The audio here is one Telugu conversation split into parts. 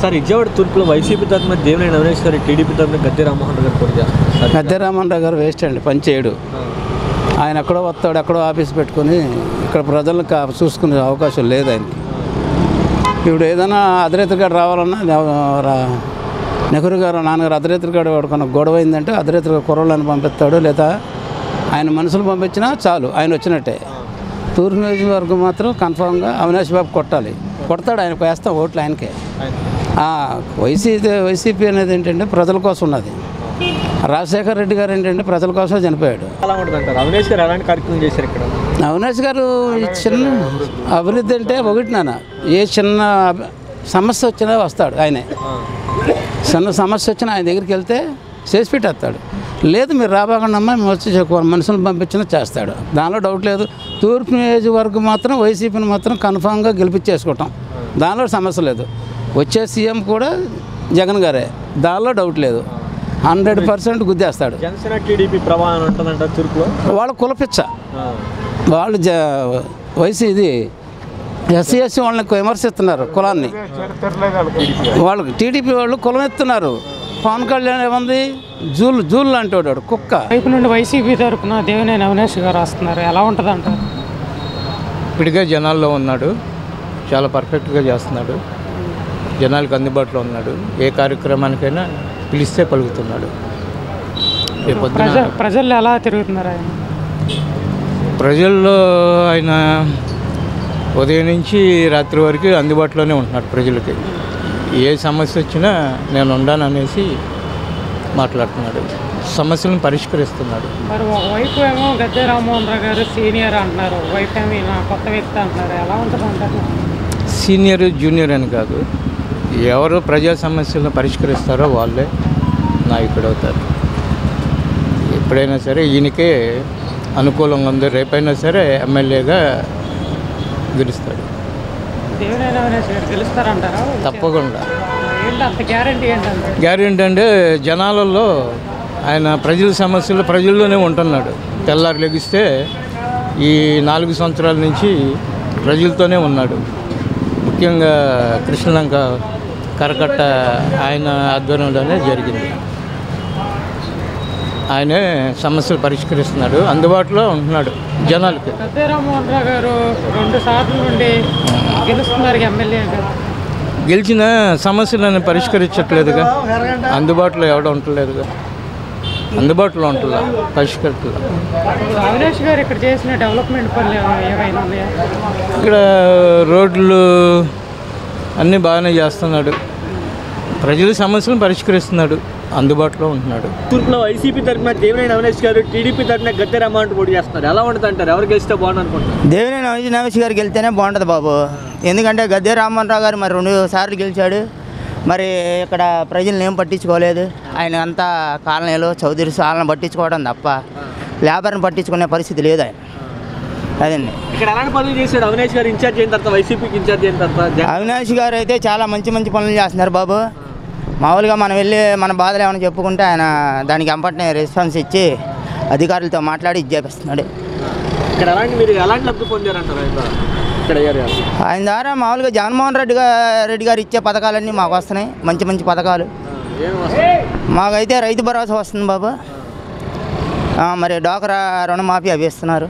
సార్ విజయవాడ తూర్పులో వైసీపీ తరఫున దేవినేని అవినాష్ గారు, టీడీపీ తరఫున గద్దె రామ్మోహన్ రావు గారు పోటీ చేస్తారు. గద్దె రామ్మోహన్ రావు గారు వేస్ట్ అండి, పని చేయడు. ఆయన ఎక్కడో వస్తాడు, ఎక్కడో ఆఫీస్ పెట్టుకొని ఇక్కడ ప్రజలకు చూసుకునే అవకాశం లేదు ఆయనకి. ఇప్పుడు ఏదైనా అధినేతగాడ రావాలన్నా నెహ్రూ గారు నాన్నగారు అధినేతగాడు వాడుకున్న గొడవ అయిందంటే అధినేతగా కుర్రలను పంపిస్తాడు, లేదా ఆయన మనుషులు పంపించినా చాలు ఆయన వచ్చినట్టే. తూర్పు నియోజకవర్గం మాత్రం కన్ఫామ్గా అవినాష్ బాబు కొట్టాలి, కొడతాడు. ఆయనకు వేస్తాం ఓట్లు ఆయనకే. వైసీపీ అనేది ఏంటంటే ప్రజల కోసం ఉన్నది. రాజశేఖర్ రెడ్డి గారు ఏంటంటే ప్రజల కోసం చనిపోయాడు. అవినాష్ గారు ఎలాంటి కార్యక్రమం చేశారు ఇక్కడ? అవినాష్ గారు చిన్న అభివృద్ధి అంటే ఒకటి నాన్న, ఏ చిన్న సమస్య వచ్చినా వస్తాడు ఆయనే. చిన్న సమస్య వచ్చినా ఆయన దగ్గరికి వెళ్తే చేసి పెట్టేస్తాడు. లేదు మీరు రాబాకుండా మేము వచ్చి మనుషులను పంపించినా చేస్తాడు, దానిలో డౌట్ లేదు. తూర్పు నియోజకవర్గం మాత్రం వైసీపీని మాత్రం కన్ఫామ్గా గెలిపించేసుకుంటాం, దానిలో సమస్య లేదు. వచ్చే సీఎం కూడా జగన్ గారే, దానిలో డౌట్ లేదు. 100% గుద్దేస్తాడు. జనసేన టీడీపీ ప్రభావం ఉంటుందంట తూర్పులో. వాళ్ళు కులపిచ్చ, వాళ్ళు ఇది ఎస్సీ ఎస్సీ వాళ్ళని విమర్శిస్తున్నారు కులాన్ని. వాళ్ళకి టీడీపీ వాళ్ళు కులం ఎత్తున్నారు. పవన్ కళ్యాణ్ ఏముంది, జూలు అంటాడు కుక్క. వైపు నుండి వైసీపీ తరపున దేవినేని అవినాష్ గారు వస్తున్నారు, ఎలా ఉంటుంది అంటారు? ఇప్పటికే జనాల్లో ఉన్నాడు, చాలా పర్ఫెక్ట్గా చేస్తున్నాడు, జనాలకు అందుబాటులో ఉన్నాడు. ఏ కార్యక్రమానికైనా పిలిస్తే పలుకుతున్నాడు. ప్రజల్లో ఎలా తిరుగుతున్నారు ఆయన? ప్రజల్లో ఆయన ఉదయం నుంచి రాత్రి వరకు అందుబాటులోనే ఉంటున్నాడు ప్రజలకి. ఏ సమస్య వచ్చినా నేను ఉండాను అనేసి మాట్లాడుతున్నాడు, సమస్యలను పరిష్కరిస్తున్నాడు. మరి ఒకవైపు ఏమో గద్దె రామ్మోహన్ రావు గారు సీనియర్ అంటున్నారు, ఒకవైపు ఏమో ఈయన కొత్త వ్యక్తి అంటున్నారు, ఎలా ఉంటుంది అంటారు? సీనియర్ జూనియర్ అని కాదు, ఎవరు ప్రజా సమస్యలను పరిష్కరిస్తారో వాళ్ళే నాయకుడు అవుతారు. ఎప్పుడైనా సరే ఈయనకే అనుకూలంగా ఉంది, రేపైనా సరే ఎమ్మెల్యేగా గెలుస్తాడు. దేవినేని అవినాష్ గారు గెలుస్తారంటారా? తప్పకుండా. అంత గ్యారంటీ ఏంటంటే? గ్యారెంటీ అంటే జనాలలో ఆయన ప్రజల సమస్యలు ప్రజల్లోనే ఉంటున్నాడు. తెల్లారు లెగిస్తే ఈ 4 సంవత్సరాల నుంచి ప్రజలతోనే ఉన్నాడు. ముఖ్యంగా కృష్ణలంక కరకట్ట ఆయన ఆధ్వర్యంలోనే జరిగింది. ఆయనే సమస్యలు పరిష్కరిస్తున్నాడు, అందుబాటులో ఉంటున్నాడు జనాలకి. గద్దె రామ్మోహన్ రావు గారు 2 సార్లు నుండి గెలుస్తున్నారు ఎమ్మెల్యేగా. గెలిచిన సమస్యలను పరిష్కరించట్లేదుగా, అందుబాటులో ఎవడ ఉండలేదుగా, అందుబాటులో ఉంటుందా పరిష్కరించలేదు. అవినాష్ గారు ఇక్కడ చేసిన డెవలప్మెంట్ పనులు ఏమైనా ఉన్నాయా? ఇక్కడ రోడ్లు అన్నీ బాగానే చేస్తున్నాడు, ప్రజల సమస్యలను పరిష్కరిస్తున్నాడు, అందుబాటులో ఉంటున్నాడు. తూర్పులో వైసీపీ తరఫున దేవినేని అవినాష్ గారు, టీడీపీ తరఫున గద్దె రామ్మోహన్ పోటీ చేస్తున్నారు, ఎలా ఉంటుంది అంటారు? ఎవరు గెలిస్తే బాగుంది అనుకుంటారు? దేవినేని అవినాష్ గారు గెలిస్తేనే బాగుంటుంది బాబు. ఎందుకంటే గద్దె రామ్మోహన్ రావు గారు మరి 2 సార్లు గెలిచాడు, మరి ఇక్కడ ప్రజలను ఏం పట్టించుకోలేదు. ఆయన అంతా కాలనీలో చౌదరి వాళ్ళని పట్టించుకోవడం తప్ప లేబర్ని పట్టించుకునే పరిస్థితి లేదు ఆయన. అదండి. ఇక్కడ ఎలాంటి పనులు చేశాడు అవినాష్ గారు ఇన్ఛార్జ్ అయిన తర్వాత, వైసీపీకి ఇన్ఛార్జ్ అయిన తర్వాత? అవినాష్ గారు అయితే చాలా మంచి పనులు చేస్తున్నారు బాబు. మామూలుగా మనం వెళ్ళి మన బాధలు ఏమైనా చెప్పుకుంటే ఆయన దానికి అంపట్నే రెస్పాన్స్ ఇచ్చి అధికారులతో మాట్లాడి చేపిస్తున్నాడు. ఇక్కడ మీరు ఎలాంటి లబ్ధి పొందారంటారు ఇక్కడ? ఆయన ద్వారా మామూలుగా జగన్మోహన్ రెడ్డి గారు ఇచ్చే పథకాలన్నీ మాకు వస్తున్నాయి, మంచి పథకాలు. మాకైతే రైతు భరోసా వస్తుంది బాబు, మరి డ్వాక్రా రుణమాఫీ అవి ఇస్తున్నారు,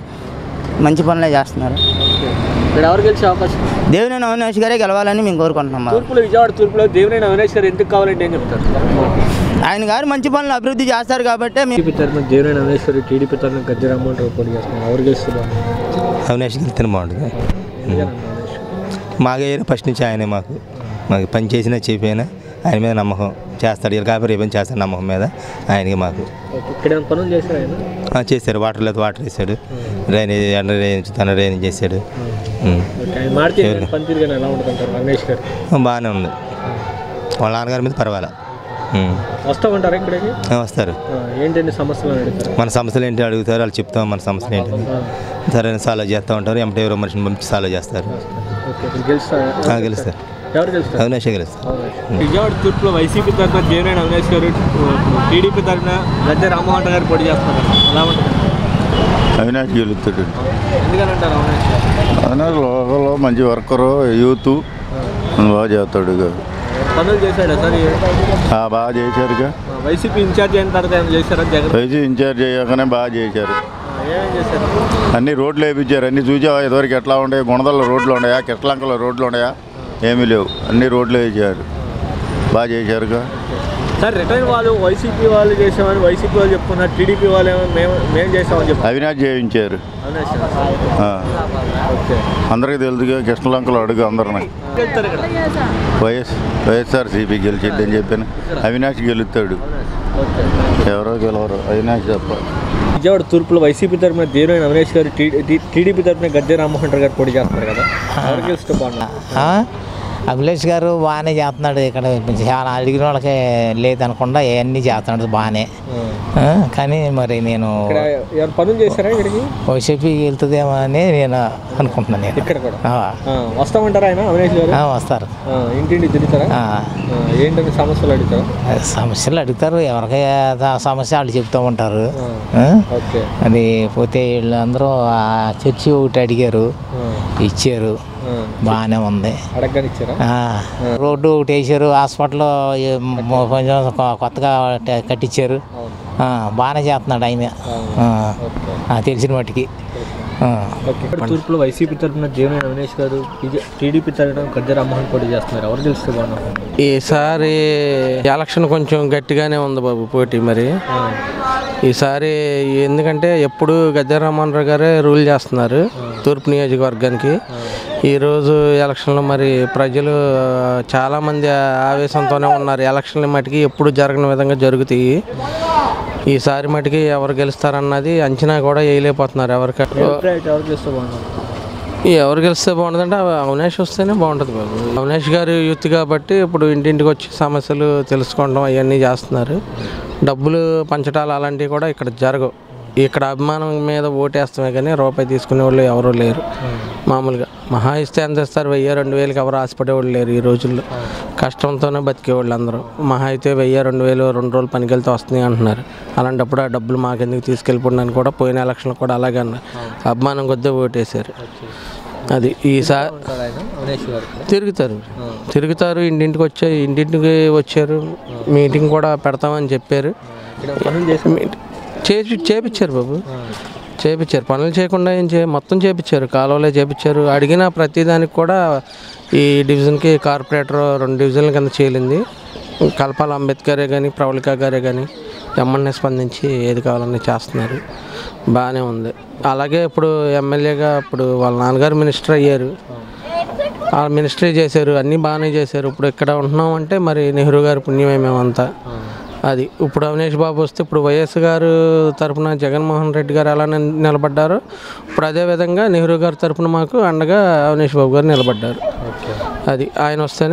మంచి పనులే చేస్తున్నారు. ఎవరు గెలిచే అవకాశం? దేవినేని అవినాష్ గారే గెలవాలని మేము కోరుకుంటున్నాం. తూర్పులో విజయవాడ తూర్పులో దేవినేని అవినాష్ గారు ఎందుకు కావాలంటే ఏం చెప్తారు? ఆయన గారు మంచి పనులు అభివృద్ధి చేస్తారు కాబట్టి. దేవినేని అవినాష్ గారు, టీడీపీ తరఫున గద్దె రామ్మోహన్ రావు పోటీ చేస్తున్నారు, ఎవరు గెలుస్తున్నారు? అవినాష్ గెలిస్తేనే బాగుంటుంది. మాకు ఫస్ట్ నుంచి ఆయనే మాకు పని చేసినా చెప్పినా ఆయన మీద నమ్మకం, చేస్తాడు కాబట్టి రేపని చేస్తాడు నమ్మకం మీద ఆయనకి మాకు. ఇక్కడ పనులు చేశారు ఆయన? చేశారు, వాటర్ లేదు వాటర్ వేసాడు, డ్రైనేజ్ డ్రైనేజ్ చేశాడు. బాగానే ఉంది, వాళ్ళ నాన్నగారి మీద పర్వాలా. వస్తామంటారా ఇక్కడికి? వస్తారు. ఏంటండి సమస్యలు అడుగుతారు? మన సమస్యలు ఏంటి అడుగుతారు, వాళ్ళు చెప్తాం మన సమస్యలు ఏంటి సరైన సాల్వ్ చేస్తూ ఉంటారు. ఎంటే ఎవరో మనిషిని పంపించి సాల్వ్ చేస్తారు. గెలుస్తారు, అవినాష్ గెలుస్తారు. విజయవాడ తూర్పులో వైసీపీ తరఫున దేవినేని అవినాష్ గారు, టీడీపీ తరఫున గద్దె రామ్మోహన్ గారు పోటీ చేస్తున్నారు, ఎలా ఉంటుంది? అవినాష్ గెలుస్తాడు. ఎందుకనంటారు అవినాష్? అవినాష్ లోకల్లో మంచి వర్కరు, యూత్ బాగా చేస్తాడు. పనులు చేశాడా సార్ బాగా చేశారుగా. వైసీపీ ఇన్ఛార్జ్ అయిన తర్వాత ఏమైనా చేశారా జగన్? వైసీ ఇన్ఛార్జ్ అయ్యాకనే బాగా చేశారు. ఏమేం చేశారు? అన్ని రోడ్లు వేయించారు. అన్ని చూసావా ఇదివరకు ఎట్లా ఉండేవి? గుణదల్లో రోడ్లు ఉన్నాయా, కిట్లంకలో రోడ్లు ఉన్నాయా? ఏమీ లేవు. అన్ని రోడ్లు వేయించారు. బాగా చేశారుగా. సార్ రిటర్న్ వాళ్ళు వైసీపీ వాళ్ళు చేసామని వైసీపీ వాళ్ళు చెప్పుకున్నారు, టీడీపీ వాళ్ళు ఏమో మేము చేసామని చెప్పారు. అవినాష్ చేయించారు. ఓకే, అందరికీ తెలుసుగా. కృష్ణలంకలో అడుగు అందరిని. వెళ్తారు ఇక్కడ. వైఎస్ఆర్సీపీ గెలిచిద్దని చెప్పాను. అవినాష్ గెలుస్తాడు. ఎవరో గెలవరు, అవినాష్ తప్ప. విజయవాడ తూర్పులో వైసీపీ తరఫున దేవినేని అవినాష్ గారు, టీడీపీ తరఫున గద్దె రామ్మోహన్ రావు గారు పోటీ చేస్తున్నారు కదా, ఎవరికి ఇష్టం బాగున్నారు? అభిలాష్ గారు బాగానే చేస్తున్నాడు. ఇక్కడ చాలా అడిగిన వాళ్ళకి లేదనకుండా అవన్నీ చేస్తున్నాడు బాగానే. కానీ మరి నేను పనులు చేశారా ఇక్కడికి? వైసీపీకి వెళ్తుందేమో అని నేను అనుకుంటున్నాను. ఇక్కడ కూడా వస్తామంటారా ఆయన అవినాష్ గారు? వస్తారు. ఇంటింటి తిరుగుతారా? ఏంటంటే సమస్యలు అడుగుతారా? సమస్యలు అడుగుతారు. ఎవరికి సమస్య వాళ్ళు చెప్తూ ఉంటారు. అది పోతే వీళ్ళందరూ చర్చి ఒకటి అడిగారు, ఇచ్చారు. బాగానే ఉంది. రోడ్డు ఒకటి వేసారు. హాస్పిటల్ కొంచెం కొత్తగా కట్టించారు. బాగానే చేస్తున్నాడు ఆయన తెలిసిన వాటికి. తూర్పులో వైసీపీ తరఫున దేవినేని అవినాష్ గారు, టీడీపీ తరఫున గద్దె రామ్మోహన్ పోటీ చేస్తున్నారు, ఎవరు గెలిస్తే బాగున్నారు? ఈసారి ఎలక్షన్ కొంచెం గట్టిగానే ఉంది బాబు పోటీ. మరి ఈసారి ఎందుకంటే ఎప్పుడు గద్దె రామ్మోహన్ రావు గారే రూల్ చేస్తున్నారు తూర్పు నియోజకవర్గానికి. ఈరోజు ఎలక్షన్లో మరి ప్రజలు చాలామంది ఆవేశంతోనే ఉన్నారు. ఎలక్షన్ల మటుకి ఎప్పుడు జరగని విధంగా జరుగుతాయి. ఈసారి మటుకి ఎవరు గెలుస్తారన్నది అంచనా కూడా వేయలేకపోతున్నారు. ఎవరు గెలిస్తే బాగుంటుందంటే అవినాష్ వస్తేనే బాగుంటుంది బాబు. అవినాష్ గారు యూత్ కాబట్టి ఇప్పుడు ఇంటింటికి వచ్చి సమస్యలు తెలుసుకోవడం అవన్నీ చేస్తున్నారు. డబ్బులు పంచటాలు అలాంటివి కూడా ఇక్కడ జరగవు. ఇక్కడ అభిమానం మీద ఓటేస్తామే కానీ రూపాయి తీసుకునే వాళ్ళు ఎవరూ లేరు. మామూలుగా మహా ఇస్తే ఎంత ఇస్తారు? 1000-2000కి ఎవరు ఆశపడేవాళ్ళు లేరు ఈ రోజుల్లో. కష్టంతోనే బతికేవాళ్ళు అందరూ. మహా అయితే 1000-2000 2 రోజులు పనికి వెళ్తే వస్తున్నాయి అంటున్నారు. అలాంటప్పుడు ఆ డబ్బులు మాకెందుకు తీసుకెళ్ళిపోవడానికి కూడా పోయిన ఎలక్షన్లు కూడా అలాగే అన్నారు. అభిమానం కొద్దే ఓటేశారు. అది ఈసారి తిరుగుతారు. ఇంటింటికి వచ్చారు. మీటింగ్ కూడా పెడతామని చెప్పారు. చేపించారు బాబు, చేపించారు. పనులు చేయకుండా మొత్తం చేపించారు. కాలువలే చేపించారు. అడిగిన ప్రతిదానికి కూడా ఈ డివిజన్కి కార్పొరేటర్ 2 డివిజన్ల కింద చేయలింది. కల్పాల అంబేద్కరే కానీ ప్రవళిక గారే కానీ ఎమ్మెల్యే స్పందించి ఏది కావాలని చేస్తున్నారు. బాగానే ఉంది. అలాగే ఇప్పుడు ఎమ్మెల్యేగా ఇప్పుడు వాళ్ళ నాన్నగారు మినిస్టర్ అయ్యారు. ఆ మినిస్ట్రీ చేశారు. అన్నీ బాగానే చేశారు. ఇప్పుడు ఇక్కడ ఉంటున్నాం అంటే మరి నెహ్రూ గారి పుణ్యమే మేమంతా. అది ఇప్పుడు అవినాష్ బాబు వస్తే ఇప్పుడు వైఎస్ గారు తరఫున జగన్మోహన్ రెడ్డి గారు ఎలా నిలబడ్డారో ఇప్పుడు అదేవిధంగా నెహ్రూ గారి తరఫున మాకు అండగా అవినాష్ బాబు గారు నిలబడ్డారు. అది ఆయన వస్తేనే